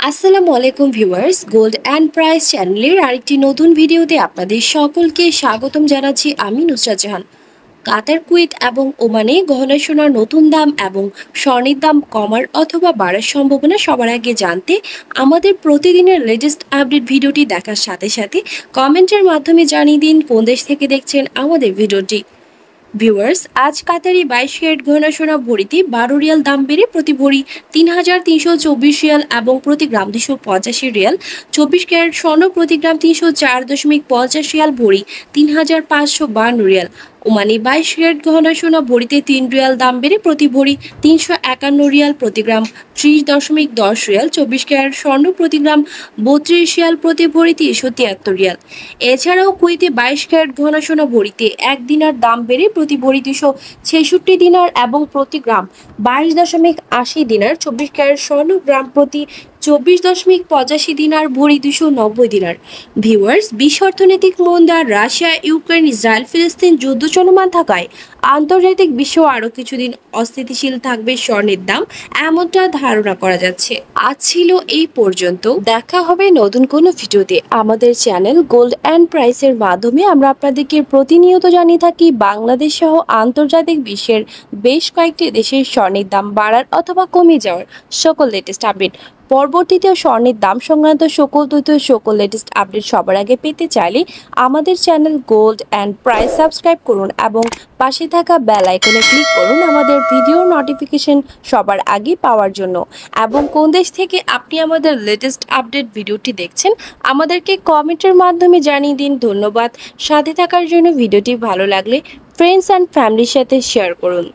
আসসালামু আলাইকুম viewers, gold and price চ্যানেলের আরেকটি নতুন ভিডিওতে আপনাদের সকলকে স্বাগতম জানাচ্ছি আমি নুসরাত জাহান। কাতার, কুয়েত এবং ওমানে গহনা সোনার নতুন দাম এবং স্বর্ণের দাম কমার অথবা বাড়ার সম্ভাবনা সবার আগে জানতে আমাদের প্রতিদিনের লেটেস্ট আপডেট ভিডিওটি দেখার সাথে সাথে কমেন্টের মাধ্যমে জানিয়ে দিন কোন দেশ থেকে দেখছেন আমাদের ভিডিওটি। ভিউয়ার্স, আজ কাতারি 22 ক্যারেট গহনা সোনা ভরিতে 12 রিয়াল দাম বেড়ে প্রতি ভরি 3,324 রিয়াল এবং প্রতি গ্রাম 285 রিয়াল। 24 ক্যারেট স্বর্ণ প্রতি গ্রাম 304.50 রিয়াল ভরি 3,552 রিয়াল। ওমানি 22 ক্যারেট গহনা সোনা ভরিতে 3 রিয়াল দাম বেড়ে প্রতি ভরি 351 রিয়াল প্রতি গ্রাম 30.10 রিয়াল। 24 ক্যারেট স্বর্ণ প্রতি গ্রাম 32 রিয়াল প্রতি ভরি 373 রিয়াল। এছাড়াও কুয়েতে 22 ক্যারেট গহনা সোনা ভরিতে 1 দিনার দাম বেড়ে প্রতি ভরি 266 দিনার এবং প্রতি গ্রাম 22.80 দিনার। 24 ক্যারেট স্বর্ণ গ্রাম প্রতি 24.85 দিনার ভরি 290 দিনার। ভিউয়ার্স, বিশ্ব অর্থনৈতিক মন্দা, রাশিয়া, ইউক্রেন, ইসরায়েল, ফিলিস্তিন যুদ্ধ চলমান থাকায় আন্তর্জাতিক বিশ্ব আরও কিছুদিন অস্থিতিশীল থাকবে স্বর্ণের দাম, এমনটা ধারণা করা যাচ্ছে। আজ ছিল এই পর্যন্ত, দেখা হবে নতুন কোনো ভিডিওতে। আমাদের চ্যানেল গোল্ড অ্যান্ড প্রাইসের মাধ্যমে আমরা আপনাদেরকে প্রতিনিয়ত জানিয়ে থাকি বাংলাদেশ সহ আন্তর্জাতিক বিশ্বের বেশ কয়েকটি দেশের স্বর্ণের দাম বাড়ার অথবা কমে যাওয়ার সকল লেটেস্ট আপডেট। পরবর্তীতেও স্বর্ণের দাম সংক্রান্ত সকল তথ্য, সকল লেটেস্ট আপডেট সবার আগে পেতে চাইলে আমাদের channel gold and price subscribe করুন এবং পাশে থাকা বেল আইকনে ক্লিক করুন আমাদের ভিডিওর নোটিফিকেশন সবার আগে পাওয়ার জন্য। এবং কোন দেশ থেকে আপনি আমাদের লেটেস্ট আপডেট ভিডিওটি দেখছেন আমাদেরকে কমেন্টের মাধ্যমে জানিয়ে দিন। ধন্যবাদ সাথে থাকার জন্য। ভিডিওটি ভালো লাগলে ফ্রেন্ডস অ্যান্ড ফ্যামিলির সাথে শেয়ার করুন।